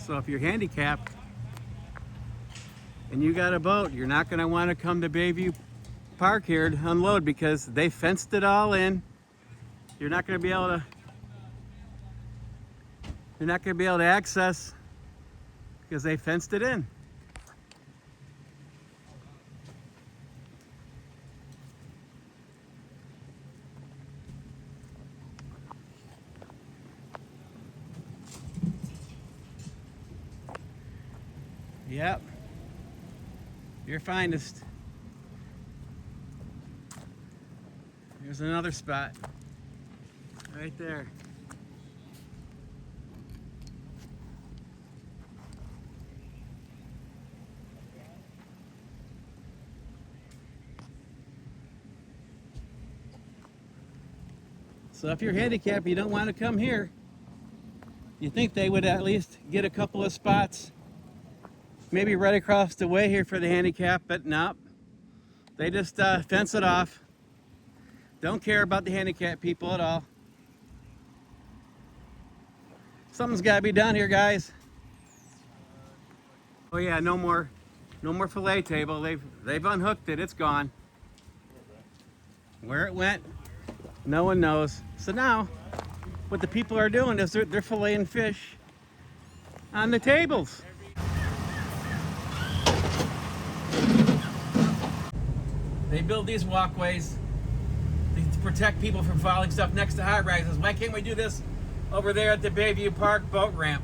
So if you're handicapped and you got a boat, you're not going to want to come to Bayview Park here to unload because they fenced it all in. You're not going to be able to access because they fenced it in. Yep, your finest. Here's another spot right there. So if you're handicapped, you don't want to come here. You think they would at least get a couple of spots, maybe right across the way here for the handicap, but nope. They just fence it off. Don't care about the handicapped people at all. Something's got to be done here, guys. Oh yeah, no more fillet table. They've unhooked it. It's gone. Where it went, no one knows. So now, what the people are doing is they're filleting fish on the tables. They build these walkways to protect people from falling stuff next to high rises. Why can't we do this over there at the Bayview Park boat ramp?